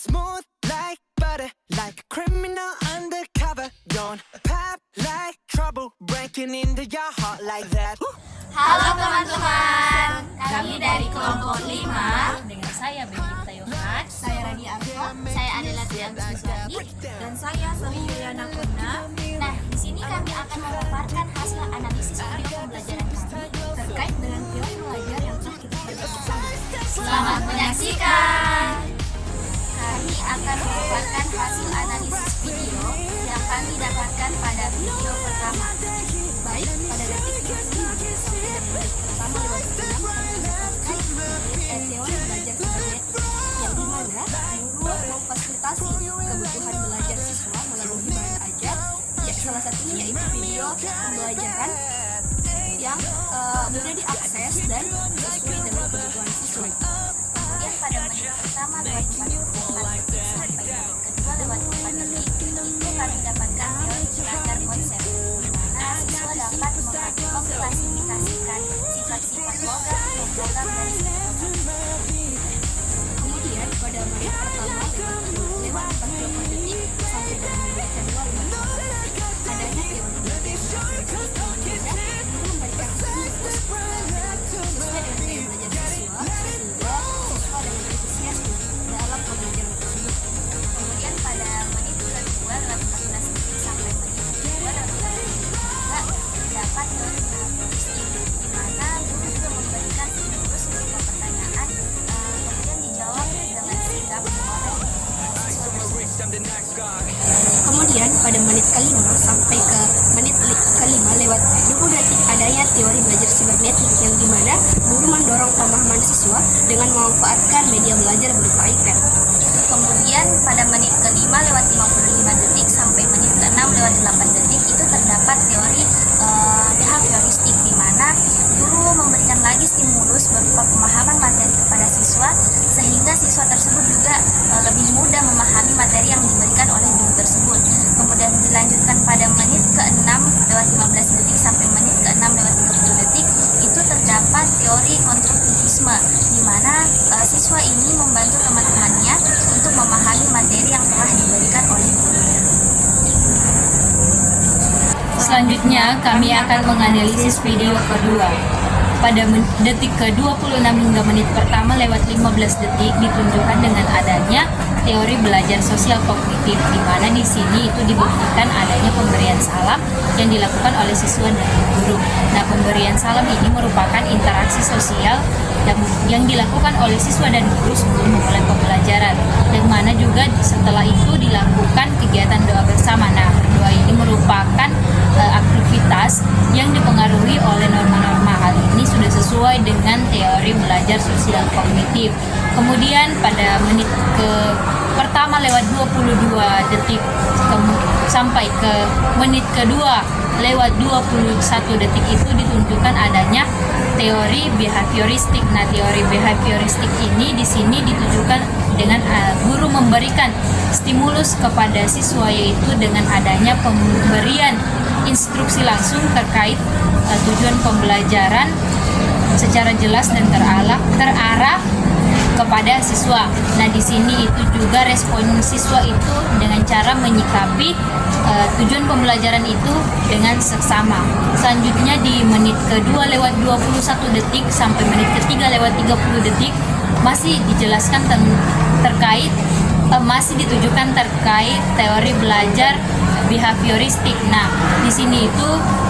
Smooth like butter, like a criminal undercover. Don't pop like trouble, breaking into your heart like that. Halo teman-teman, kami dari kelompok 5 dengan saya Benita Yohan, Saya Rani Arfa, saya adalah Tian Suswati. dan saya Sari Yuliana Kuna. Nah, di sini kami akan memaparkan hasil analisis video pembelajaran kami Terkait dengan teori belajar yang telah kita pelajari. Selamat menyaksikan. Kami akan memaparkan hasil analisis video yang kami dapatkan pada video pertama. Baik, pada detik 25 sampai detik pertama lewat 6 kami mendapatkan teori belajar internet yang dimana guru memfasilitasi kebutuhan belajar siswa melalui bahan ajar. Ya, salah satunya yaitu video pembelajaran yang mudah diakses dan sesuai dengan kebutuhan siswa. Kemudian pada menit pertama lewat 44 detik sampai menit kedua lewat 4 detik itu kami dapatkan teori belajar konsep, di mana siswa dapat mengklasifikasikan sifat-sifat logam, non-logam, dan Kemudian pada menit pertama lewat 48 detik sampai dengan menit kedua lewat 4 detik adanya teori belajar konsep yang guru memberikan stimulus sesuai dengan gaya belajar siswa sehingga siswa dapat antusias dalam pembelajaran tersebut. Kemudian pada menit kedua lewat 14 detik sampai menit kedua lewat 15 detik juga terdapat teori behaviouristik, di mana guru juga memberikan stimulus berupa pertanyaan, kemudian dijawab dengan sigap oleh siswa tersebut. Kemudian pada menit kelima sampai ke menit kelima lewat 20 detik adanya teori belajar sibernetik yang dimana guru mendorong pemahaman siswa dengan memanfaatkan media belajar berupa iPad. Kemudian pada menit kelima lewat 55 detik sampai menit ke-6 lewat 8 detik itu terdapat teori behaviouristik, di mana guru memberikan lagi stimulus berupa pemahaman materi kepada siswa sehingga siswa tersebut juga lebih mudah memahami materi yang diberikan oleh guru tersebut. Kemudian dilanjutkan pada menit ke-6 lewat 15 detik sampai menit ke-6 lewat 30 detik itu terdapat teori konstruktivisme, di mana siswa ini membantu teman-temannya untuk memahami materi yang telah diberikan oleh gurunya. Selanjutnya, kami akan menganalisis video kedua. Pada detik ke-26 hingga menit pertama lewat 15 detik ditunjukkan dengan adanya teori belajar sosial kognitif, di mana di sini itu dibuktikan adanya pemberian salam yang dilakukan oleh siswa dan guru. Nah, pemberian salam ini merupakan interaksi sosial yang dilakukan oleh siswa dan guru sebelum memulai pembelajaran, yang mana juga setelah itu dilakukan kegiatan doa bersama. Nah, doa ini merupakan aktivitas yang dipengaruhi oleh norma-norma. Hal ini sudah sesuai dengan teori belajar sosial kognitif. Kemudian pada menit pertama lewat 22 detik sampai ke menit kedua lewat 21 detik itu ditunjukkan adanya teori behaviouristik. Nah, teori behaviouristik ini di sini ditujukan dengan guru memberikan stimulus kepada siswa, yaitu dengan adanya pemberian instruksi langsung terkait tujuan pembelajaran secara jelas dan terarah kepada siswa. Nah, di sini itu juga respon siswa itu dengan cara menyikapi tujuan pembelajaran itu dengan seksama. Selanjutnya di menit kedua lewat 21 detik sampai menit ketiga lewat 30 detik masih dijelaskan terkait masih ditujukan terkait teori belajar behaviouristik. Nah, di sini itu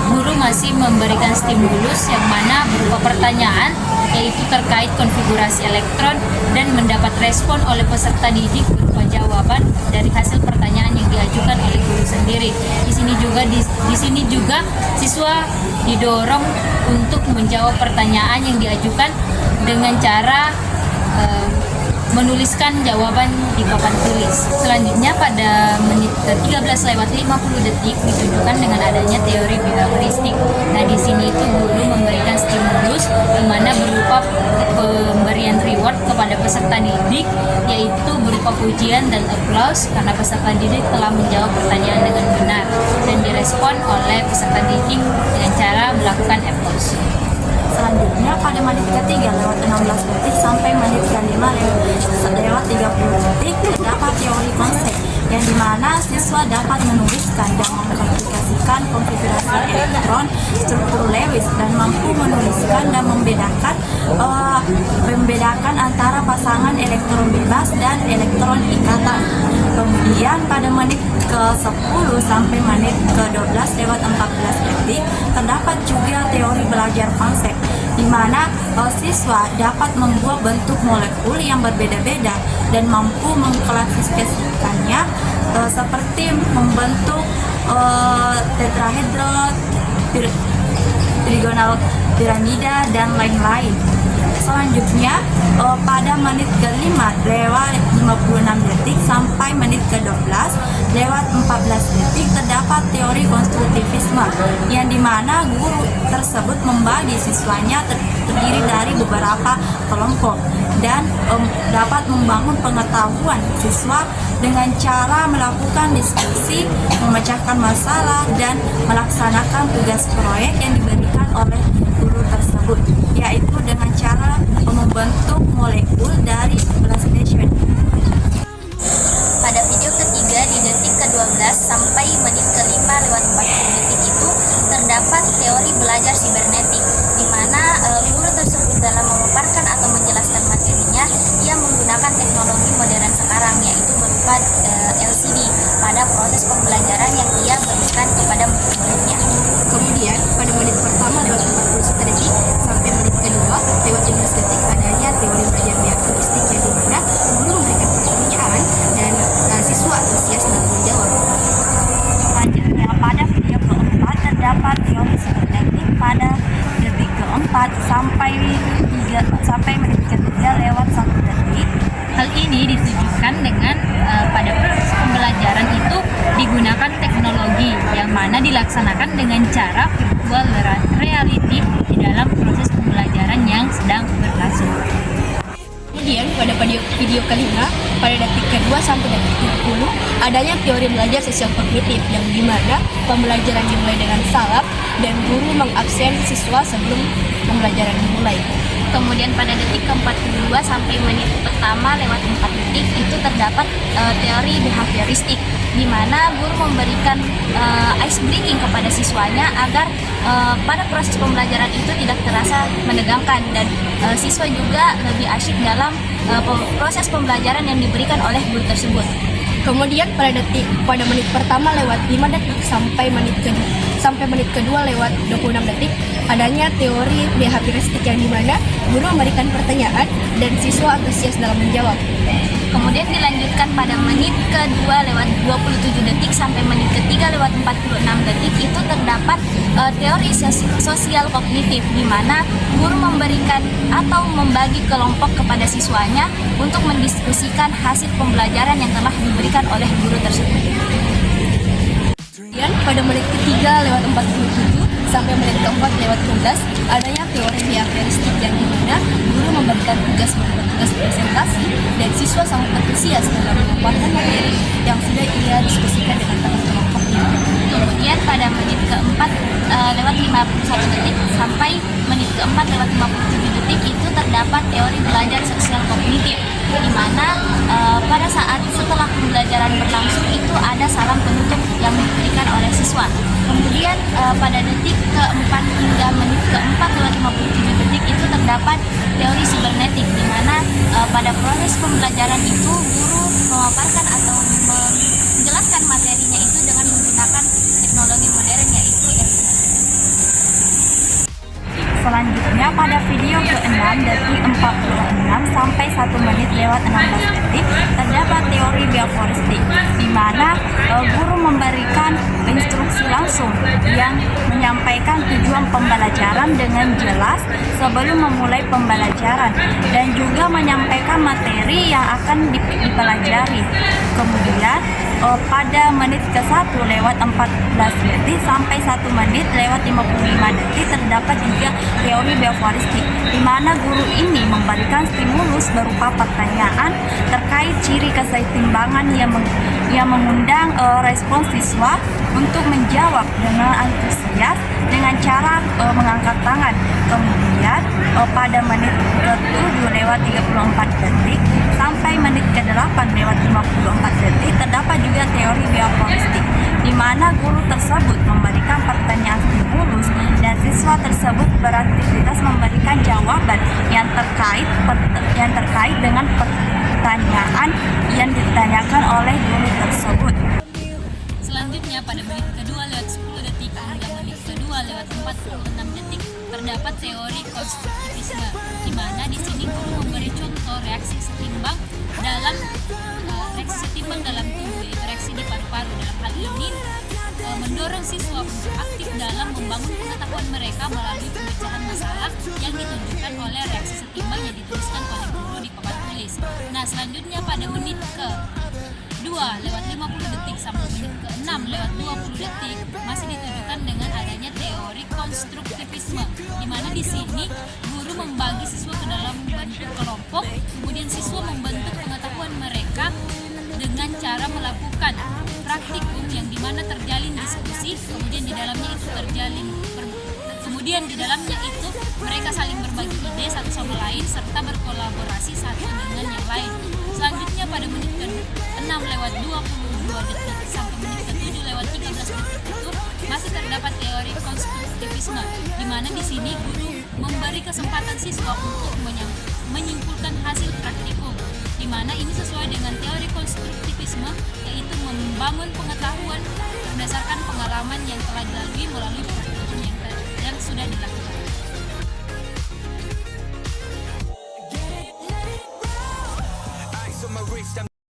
guru masih memberikan stimulus yang mana berupa pertanyaan, yaitu terkait konfigurasi elektron, dan mendapat respon oleh peserta didik berupa jawaban dari hasil pertanyaan yang diajukan oleh guru sendiri. Di sini juga siswa didorong untuk menjawab pertanyaan yang diajukan dengan cara menuliskan jawaban di papan tulis. Selanjutnya pada menit ke-13 lewat 50 detik ditunjukkan dengan adanya teori behaviouristik. Nah, di sini itu guru memberikan stimulus di mana berupa pemberian reward kepada peserta didik, yaitu berupa pujian dan aplaus karena peserta didik telah menjawab pertanyaan dengan benar dan direspon oleh peserta didik dengan cara melakukan aplaus. Selanjutnya pada menit ketiga lewat 16 detik sampai menit kelima lewat 30 detik terdapat teori konsep yang dimana siswa dapat menuliskan dan mengklasifikasikan konfigurasi elektron struktur Lewis dan mampu menuliskan dan membedakan antara pasangan elektron bebas dan elektron ikatan. Kemudian pada menit ke-10 sampai menit ke-12 lewat 14 detik terdapat juga teori belajar konsep di mana siswa dapat membuat bentuk molekul yang berbeda-beda dan mampu mengklasifikasikannya seperti membentuk tetrahedron, trigonal piramida, dan lain-lain. Selanjutnya pada menit ke-5 lewat 56 detik sampai menit ke-12 lewat 14 detik terdapat teori konstruktivisme yang dimana guru tersebut membagi siswanya terdiri dari beberapa kelompok dan dapat membangun pengetahuan siswa dengan cara melakukan diskusi, memecahkan masalah, dan melaksanakan tugas proyek yang diberikan oleh guru tersebut, yaitu dengan cara membentuk molekul dari plastation. Pada video ketiga di detik ke-12 sampai menit ke-5 lewat 40 detik itu terdapat teori belajar sibernetik di mana guru tersebut dalam memaparkan atau menjelaskan materinya ia menggunakan teknologi modern sekarang yaitu berupa LCD pada proses pembelajaran yang ia berikan kepada murid-muridnya. Kemudian pada menit pertama lewat 41 detik sampai menit kedua lewat 15 detik adanya teori belajar diagnostik yang dimana guru memberikan pertanyaan dan siswa antusias dalam menjawab. Selanjutnya pada video keempat terdapat teori sibernetik pada detik keempat sampai menit ketiga lewat 1 detik. Hal ini ditujukan dengan pada proses pembelajaran itu digunakan teknologi yang mana dilaksanakan dengan cara virtual reality di dalam proses pembelajaran yang sedang berlangsung. Kemudian pada video kelima pada detik kedua sampai detik 30 adanya teori belajar sosial kognitif yang dimana pembelajaran dimulai dengan salap dan guru mengabsen siswa sebelum pembelajaran dimulai. Kemudian pada detik ke-42 sampai menit pertama lewat 4 detik itu terdapat teori behavioristik di mana guru memberikan ice breaking kepada siswanya agar pada proses pembelajaran itu tidak terasa menegangkan dan siswa juga lebih asyik dalam proses pembelajaran yang diberikan oleh guru tersebut. Kemudian pada menit pertama lewat 5 detik sampai menit kedua lewat 26 detik adanya teori behavioristik yang dimana guru memberikan pertanyaan dan siswa antusias dalam menjawab. Kemudian dilanjutkan pada menit kedua lewat 27 detik sampai menit ketiga lewat 46 detik itu terdapat teori sosial kognitif di mana guru memberikan atau membagi kelompok kepada siswanya untuk mendiskusikan hasil pembelajaran yang telah diberikan oleh guru tersebut. Kemudian pada menit ketiga lewat 47 sampai menit keempat lewat 12 adanya teori behavioristik yang dimana guru memberikan tugas presentasi dan siswa sangat antusias dalam memaparkan materi yang sudah ia diskusikan dengan teman kelompoknya. Kemudian pada menit keempat lewat 51 detik sampai menit keempat lewat 57 detik itu terdapat teori belajar sosial kognitif di mana pada saat setelah pembelajaran berlangsung itu ada salam penutup yang diberikan oleh siswa. Kemudian pada detik keempat hingga menit keempat lewat 57 detik itu terdapat teori sibernetik di mana pada proses pembelajaran itu guru memaparkan atau menjelaskan materinya itu dengan menggunakan teknologi modern yaitu LCD. Selanjutnya pada video ke-6 detik 46 sampai 1 menit lewat 16 detik terdapat teori behavioristik di mana guru memberikan instruksi langsung yang menyampaikan tujuan pembelajaran dengan jelas sebelum memulai pembelajaran dan juga menyampaikan materi yang akan dipelajari. Kemudian pada menit ke-1 lewat 14 detik sampai 1 menit lewat 55 detik terdapat juga teori behavioristik di mana guru ini memberikan stimulus berupa pertanyaan terkait ciri keseimbangan yang mengundang respons siswa untuk menjawab dengan antusias dengan cara mengangkat tangan. Kemudian pada menit ke-7 lewat 34 detik sampai menit ke-8 lewat 54 detik terdapat juga teori bioakoustik, di mana guru tersebut memberikan pertanyaan stimulus dan siswa tersebut beraktivitas memberikan jawaban yang terkait dengan pertanyaan yang ditanyakan oleh guru tersebut. Selanjutnya pada menit kedua lewat 10 detik hingga menit kedua lewat 46 detik terdapat teori konstruktivisme, di mana di sini guru memberi contoh reaksi setimbang dalam tubuh, yaitu reaksi di paru-paru. Dalam hal ini mendorong siswa untuk aktif dalam membangun pengetahuan mereka melalui pemecahan masalah yang ditunjukkan oleh reaksi setimbang yang dituliskan oleh guru di papan tulis. Nah, selanjutnya pada menit ke-2 lewat 50 detik sampai menit ke-6 lewat 20 detik masih ditunjukkan dengan adanya teori konstruktivisme, di mana di sini guru membagi siswa ke dalam bentuk kelompok, kemudian siswa membentuk pengetahuan mereka dengan cara melakukan praktikum yang dimana terjalin diskusi, kemudian di dalamnya itu mereka saling berbagi ide satu sama lain serta berkolaborasi satu dengan yang lain. Selanjutnya pada menit ke-6 lewat 22 detik sampai menit ke-7 lewat 13 detik itu masih terdapat teori konstruktivisme, di mana di sini guru memberi kesempatan siswa untuk menyimpulkan hasil praktikum, di mana ini sesuai dengan teori konstruktivisme, yaitu membangun pengetahuan berdasarkan pengalaman yang telah dilalui melalui praktikum yang sudah dilakukan. Ice on my wrist, I'm